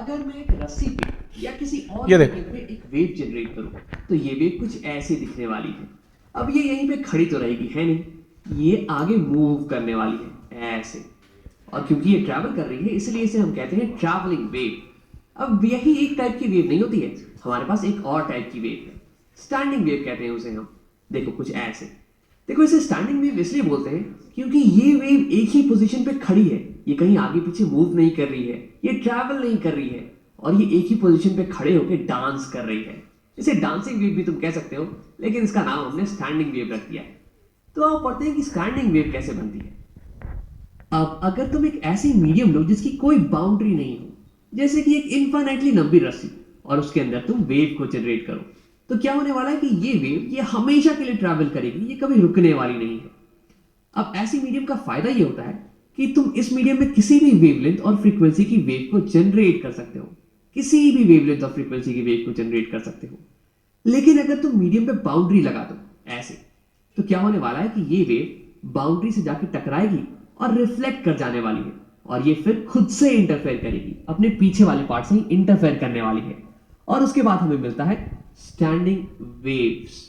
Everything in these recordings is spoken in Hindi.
अगर मैं एक रस्सी पे या किसी और ये देख। मीडियम पे एक वेव जनरेट करूं, तो ये वेव कुछ ऐसे दिखने वाली है। अब ये यहीं पे खड़ी तो रहेगी, है नहीं, ये आगे मूव करने वाली है ऐसे। और क्योंकि ये ट्रैवल कर रही है, इसलिए इसे हम कहते हैं ट्रैवलिंग वेव। अब यही एक टाइप की वेव नहीं होती है, हमारे पास एक और टाइप की वेव है, स्टैंडिंग वेव कहते हैं उसे हम। देखो कुछ ऐसे। देखो इसे स्टैंडिंग वेव इसलिए बोलते हैं क्योंकि ये वेव एक ही पोजीशन पे खड़ी है, ये कहीं आगे पीछे मूव नहीं कर रही है, ये ट्रैवल नहीं कर रही है, और ये एक ही पोजीशन पे खड़े होकर डांस कर रही है। इसे डांसिंग वेव भी तुम कह सकते हो, लेकिन इसका नाम हमने स्टैंडिंग वेव रख दिया है। तो आप पढ़ते हैं कि स्टैंडिंग वेव कैसे बनती है। अब अगर तुम एक ऐसी मीडियम लो जिसकी कोई बाउंड्री नहीं हो, जैसे कि एक इनफाइनाइटली लंबी रस्सी, और उसके अंदर तुम वेव को जनरेट करो, तो क्या होने वाला है कि ये वेव ये हमेशा के लिए ट्रैवल करेगी, ये कभी रुकने वाली नहीं है। अब ऐसी मीडियम का फायदा ये होता है कि तुम इस मीडियम में किसी भी वेवलेंथ और फ्रीक्वेंसी की वेव को जनरेट कर सकते हो, किसी भी वेवलेंथ और फ्रीक्वेंसी की वेव को जनरेट कर सकते हो। लेकिन अगर तुम मीडियम पे बाउंड्री लगा दो ऐसे, तो क्या होने वाला है कि ये वेव बाउंड्री से जाके टकराएगी और रिफ्लेक्ट कर जाने वाली है, और ये फिर खुद से इंटरफेयर करेगी, अपने पीछे वाले पार्ट से ही इंटरफेयर करने वाली है, और उसके बाद हमें मिलता है स्टैंडिंग वेव्स।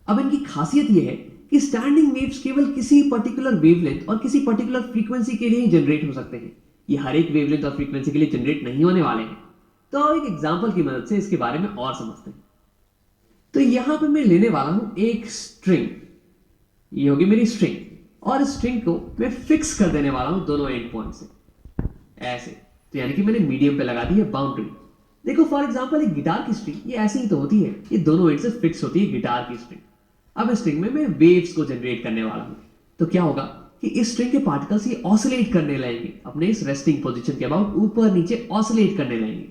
अब इनकी खासियत यह है कि स्टैंडिंग वेव्स केवल किसी पर्टिकुलर वेवलेंथ और किसी पर्टिकुलर फ्रीक्वेंसी के लिए ही जनरेट हो सकते हैं, ये हर एक वेवलेंथ और फ्रीक्वेंसी के लिए जनरेट नहीं होने वाले हैं। तो एक एग्जांपल की मदद से इसके बारे में और समझते हैं। तो यहां पे मैं लेने वाला हूं एक स्ट्रिंग, ये होगी मेरी स्ट्रिंग, और स्ट्रिंग को मैं फिक्स कर देने वाला हूं दोनों एंड पॉइंट से ऐसे। तो यानी कि मैंने मीडियम पे लगा दी है बाउंड्री। देखो फॉर एग्जांपल एक गिटार की स्ट्रिंग ये ऐसे ही तो होती है, ये दोनों एंड से फिक्स होती है गिटार की स्ट्रिंग। अब इस स्ट्रिंग में मैं वेव्स को जनरेट करने वाला हूं, तो क्या होगा कि इस स्ट्रिंग के पार्टिकल्स ये ऑसिलेट करने लगेंगे, अपने इस रेस्टिंग पोजीशन के अबाउट ऊपर नीचे ऑसिलेट करने लगेंगे।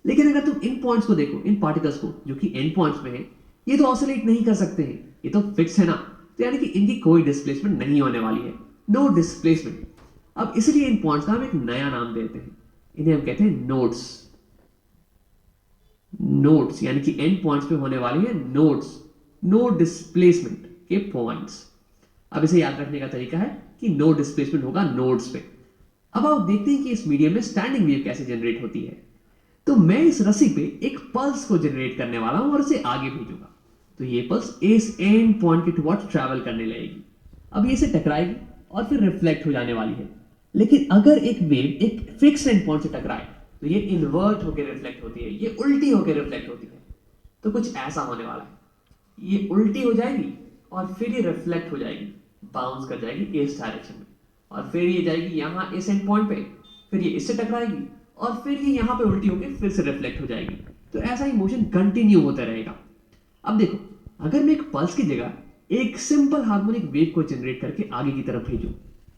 लेकिन अगर तुम इन पॉइंट्स को देखो, इन पार्टिकल्स को जो कि एंड पॉइंट्स में है, ये तो ऑसिलेट नहीं कर सकते हैं, ये तो फिक्स है ना, तो यानी कि इनकी कोई डिस्प्लेसमेंट नहीं होने वाली है, नो डिस्प्लेसमेंट। अब इसलिए इन पॉइंट्स का हम एक नया नाम देते हैं, इन्हें हम कहते हैं नोड्स। नोड्स यानी कि एंड पॉइंट्स पे होने वाली है नोड्स, नो डिस्प्लेसमेंट के पॉइंट्स। अब इसे याद रखने का तरीका है कि नो डिस्प्लेसमेंट होगा नोड्स पे। अब आप देखते हैं कि इस मीडियम में स्टैंडिंग वेव कैसे जनरेट होती है। तो मैं इस रस्सी पे एक पल्स को जनरेट करने वाला हूं और इसे आगे भेजूंगा, तो ये पल्स इस एंड पॉइंट के टुवर्ड्स ट्रैवल करने लगेगी। अब ये इसे टकराएगी और फिर रिफ्लेक्ट हो जाने वाली है। लेकिन अगर एक वेव एक फिक्स एंड पॉइंट से टकराए, तो ये इन्वर्ट होकर रिफ्लेक्ट होती है, ये उल्टी होकर रिफ्लेक्ट होती है। तो कुछ ऐसा होने वाला है, ये उल्टी हो जाएगी और फिर ये रिफ्लेक्ट हो जाएगी, बाउंस कर जाएगी इस डायरेक्शन में, और फिर ये जाएगी यहां इस एंड पॉइंट पे, फिर ये इससे टकराएगी और फिर ये यहां पे उल्टी होकर फिर से रिफ्लेक्ट हो जाएगी। तो ऐसा ही मोशन कंटिन्यू होता रहेगा। अब देखो, अगर मैं एक पल्स की जगह एक सिंपल हार्मोनिक वेव को जनरेट करके आगे की तरफ भेजूं,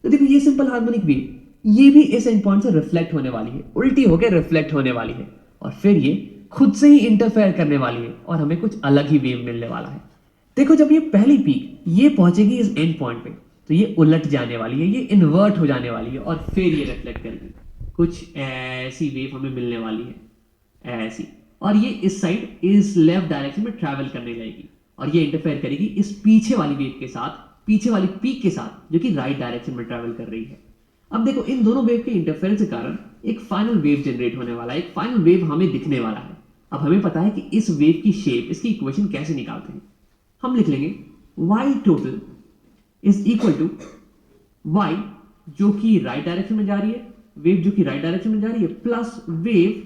तो देखो ये सिंपल हार्मोनिक वेव ये भी इस एंड पॉइंट से रिफ्लेक्ट होने वाली है, उल्टी होकर रिफ्लेक्ट होने वाली है, और फिर ये खुद से ही इंटरफेयर करने वाली है और हमें कुछ अलग ही वेव मिलने वाला है। देखो जब ये पहली पीक ये पहुंचेगी इस एंड पॉइंट पे, तो ये उलट जाने वाली है, ये इन्वर्ट हो जाने वाली है, और फिर ये रिफ्लेक्ट करेगी। कुछ ऐसी वेव हमें मिलने वाली है ऐसी, और ये इस साइड इस लेफ्ट डायरेक्शन में ट्रैवल करने लगेगी, और ये इंटरफेयर करेगी इस पीछे वाली वेव के साथ, पीछे वाली पीक के साथ, जो कि राइट डायरेक्शन में ट्रैवल कर रही है। अब देखो इन दोनों वेव के इंटरफेरेंस के कारण एक फाइनल वेव जनरेट होने वाला है, एक फाइनल वेव हमें दिखने वाला है। अब हमें पता है कि इस वेव की शेप, इसकी इक्वेशन कैसे निकालते हैं। हम लिख लेंगे y total is equal to y जो कि राइट डायरेक्शन में जा रही है, वेव जो कि राइट डायरेक्शन में जा रही है, प्लस वेव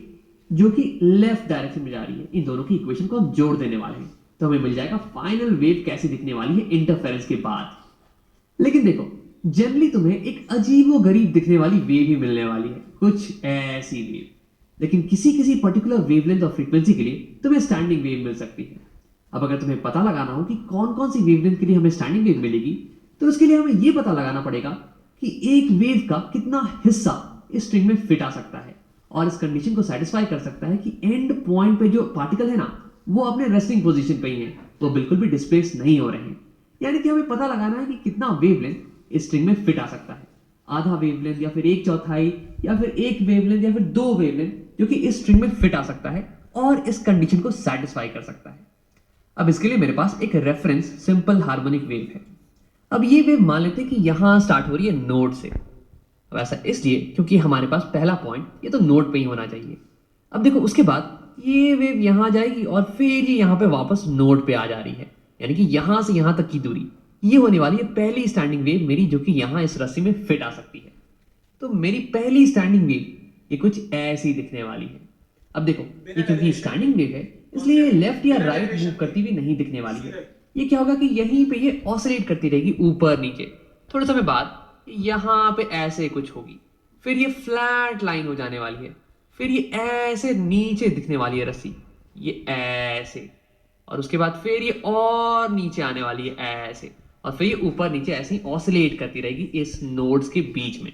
जो कि लेफ्ट डायरेक्शन में जा रही है। इन दोनों की इक्वेशन को हम जोड़ देने वाले हैं, तो हमें मिल जाएगा फाइनल वेव कैसे दिखने वाली है इंटरफेरेंस के बाद। लेकिन देखो जनरली तुम्हें एक अजीबोगरीब दिखने वाली वेव ही मिलने वाली है, कुछ ऐसी वेव। लेकिन किसी किसी पर्टिकुलर वेवलेंथ और फ्रीक्वेंसी के लिए तुम्हें स्टैंडिंग वेव मिल सकती है। अब अगर तुम्हें पता लगाना हो कि कौन कौन सी वेवलेंथ के लिए हमें स्टैंडिंग वेव मिलेगी, तो उसके लिए हमें यह पता लगाना पड़ेगा कि एक वेव का कितना हिस्सा इस स्ट्रिंग में फिट आ सकता है, और इस कंडीशन को सेटिस्फाई कर सकता है कि एंड पॉइंट पे जो पार्टिकल है ना, वो अपने रेस्टिंग पोजीशन पे ही है, वो बिल्कुल भी डिस्प्लेस नहीं हो रहे हैं। यानी कि हमें पता लगाना है कि कितना वेवलेंथ इस स्ट्रिंग में फिट आ सकता है, आधा वेवलेंथ या फिर एक चौथाई या फिर एक वेवलेंथ या फिर दो वेवलेंथ जो कि इस स्ट्रिंग में फिट आ सकता है और इस कंडीशन को सेटिस्फाई कर सकता है। अब इसके लिए मेरे पास एक रेफरेंस सिंपल हार्मोनिक वेव है। अब ये वेव मान लेते हैं कि यहां स्टार्ट हो रही है नोड से, अब ऐसा इसलिए क्योंकि हमारे पास पहला पॉइंट ये तो नोड पे ही होना चाहिए। अब देखो उसके बाद ये वेव यहाँ जाएगी और फिर ये यहाँ पे वापस नोड पे आ जा रही है, यानी कि यहाँ से यहाँ तक की दूरी ये होने वाली है पहली स्टैंडिंग वेव मेरी, जो कि यहाँ इस रस्सी में फिट आ सकती है। तो मेरी पहली स्टैंडिंग वेव ये कुछ ऐसी दिखने वाली है। अब देखो ये क्योंकि स्टैंडिंग वेव है इसलिए लेफ्ट या राइट मूव करती हुई नहीं दिखने वाली है। ये क्या होगा कि यहीं पे ये ऑसिलेट करती रहेगी ऊपर नीचे। थोड़े समय बाद यहाँ पे ऐसे कुछ होगी, फिर ये फ्लैट लाइन हो जाने वाली है, फिर ये ऐसे नीचे दिखने वाली है रस्सी, ये ऐसे, और उसके बाद फिर ये और नीचे आने वाली है ऐसे, और फिर ये ऊपर नीचे ऐसे ही ऑसिलेट करती रहेगी इस नोड्स के बीच में।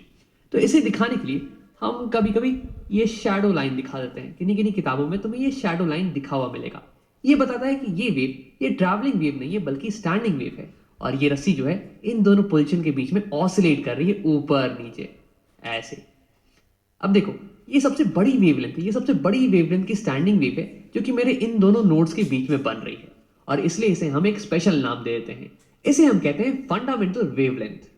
तो इसे दिखाने के लिए हम कभी कभी ये शैडो लाइन दिखा देते हैं। किन्हीं किन्हीं किताबों में तुम्हें ये शैडो लाइन दिखा हुआ मिलेगा। ये बताता है कि ये वेव ये ट्रैवलिंग वेव नहीं है बल्कि स्टैंडिंग वेव है, और ये रस्सी जो है इन दोनों पोजीशन के बीच में ऑसिलेट कर रही है ऊपर नीचे ऐसे। अब देखो ये सबसे बड़ी वेवलेंथ है, ये सबसे बड़ी वेवलेंथ की स्टैंडिंग वेव है जो कि मेरे इन दोनों नोड्स के बीच में बन रही है, और इसलिए इसे हम एक स्पेशल नाम दे देते हैं। इसे हम कहते हैं फंडामेंटल वेवलेंथ।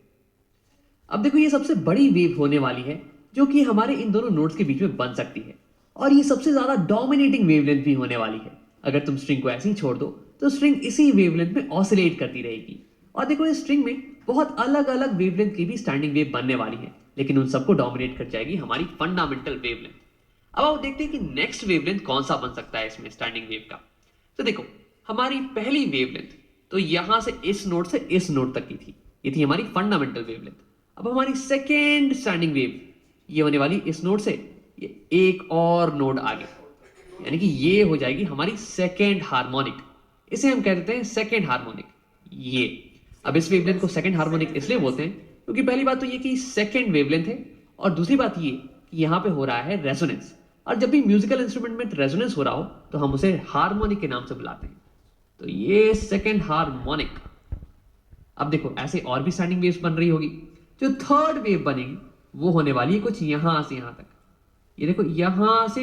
अब देखो ये सबसे बड़ी वेव होने वाली है जो कि हमारे इन दोनों नोड्स के बीच में बन सकती है, और ये सबसे ज्यादा डोमिनेटिंग वेवलेंथ भी होने वाली है। अगर तुम स्ट्रिंग को ऐसे ही छोड़ दो तो स्ट्रिंग इसी वेवलेंथ में ऑसिलेट करती रहेगी। और देखो इस स्ट्रिंग में बहुत अलग अलग वेवलेंथ की भी स्टैंडिंग वेव बनने वाली है, लेकिन उन सबको डोमिनेट कर जाएगी हमारी फंडामेंटल वेवलेंथ। अब आओ देखते हैं कि नेक्स्ट वेवलेंथ कौन सा बन सकता है इसमें स्टैंडिंग वेव का। तो देखो हमारी पहली वेवलेंथ तो यहां से इस नोड से इस नोड तक की थी, ये थी हमारी फंडामेंटल वेवलेंथ। अब हमारी सेकेंड स्टैंडिंग वेव ये होने वाली इस नोड से ये एक और नोड आगे, यानी कि ये हो जाएगी हमारी सेकेंड हार्मोनिक। इसे हम कह देते हैं सेकेंड हार्मोनिक ये। अब इस वेवलेंथ को सेकेंड हार्मोनिक इसलिए बोलते हैं क्योंकि पहली बात तो ये कि सेकेंड वेवलेंथ है, और दूसरी बात ये कि यहां पे हो रहा है रेजोनेंस, और जब भी म्यूजिकल इंस्ट्रूमेंट में रेजोनेंस हो रहा हो तो हम उसे हार्मोनिक के नाम से बुलाते हैं। तो ये सेकेंड हार्मोनिक। अब देखो ऐसे और भी स्टैंडिंग वेव्स बन रही होगी। जो थर्ड वेव बनेगी वो होने वाली है कुछ यहां से यहां तक। ये देखो यहां से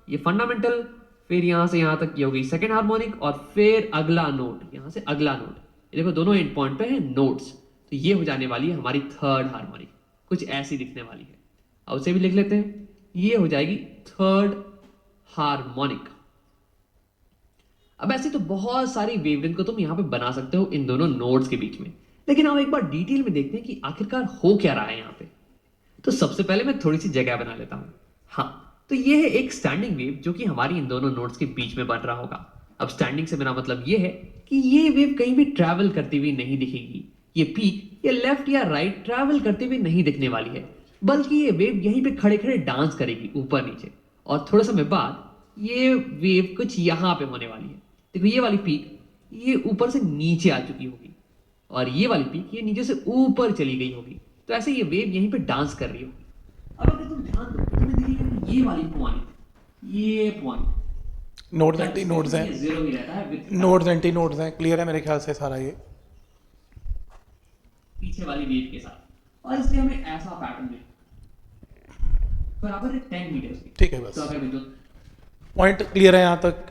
ये फंडामेंटल, फिर यहां से यहां तक ये होगी सेकेंड हार्मोनिक, और फिर अगला नोट यहां से अगला नोट। ये देखो दोनों एंड पॉइंट पे है नोट्स, तो ये हो जाने वाली है हमारी थर्ड हार्मोनिक, कुछ ऐसी दिखने वाली है। अब उसे भी लिख लेते हैं, ये हो जाएगी थर्ड हार्मोनिक। अब ऐसे तो बहुत सारी वेवलेंथ को तुम यहां पे बना सकते हो इन दोनों नोड्स के बीच में, लेकिन अब एक बार डिटेल में देखते हैं कि आखिरकार हो क्या रहा है यहां पे। तो सबसे पहले मैं थोड़ी सी जगह बना लेता हूं। हाँ, तो ये है एक स्टैंडिंग वेव जो कि हमारी इन दोनों नोड्स के बीच में बन रहा होगा। अब स्टैंडिंग से मेरा मतलब ये है कि ये वेव कहीं भी ट्रैवल करती हुई नहीं दिखेगी। ये पीक या लेफ्ट या राइट ट्रैवल करते हुए नहीं दिखने वाली है, बल्कि ये वेव यहीं पे खड़े खड़े डांस करेगी ऊपर नीचे, और थोड़े समय बाद ये वेव कुछ यहां पे होने वाली है। देखो ये वाली पीक ये ऊपर से नीचे आ चुकी होगी, और ये वाली पीक ये नीचे से ऊपर चली गई होगी। तो ऐसे ये वेव यहीं पे डांस कर रही होगी। अब अगर तुम ध्यान दो तो तुम्हें दिखेगा कि ये वाली पॉइंट, ये पॉइंट नोड्स एंटी नोड्स हैं, जीरो ही रहता है नोड्स एंटी नोड्स हैं। क्लियर है मेरे ख्याल से सारा ये पीछे वाली वेव के साथ, और इसलिए हमें ऐसा पैटर्न मिले बराबर है 10 मीटर की। ठीक है। बस तो अगर मैं पॉइंट क्लियर है यहाँ तक।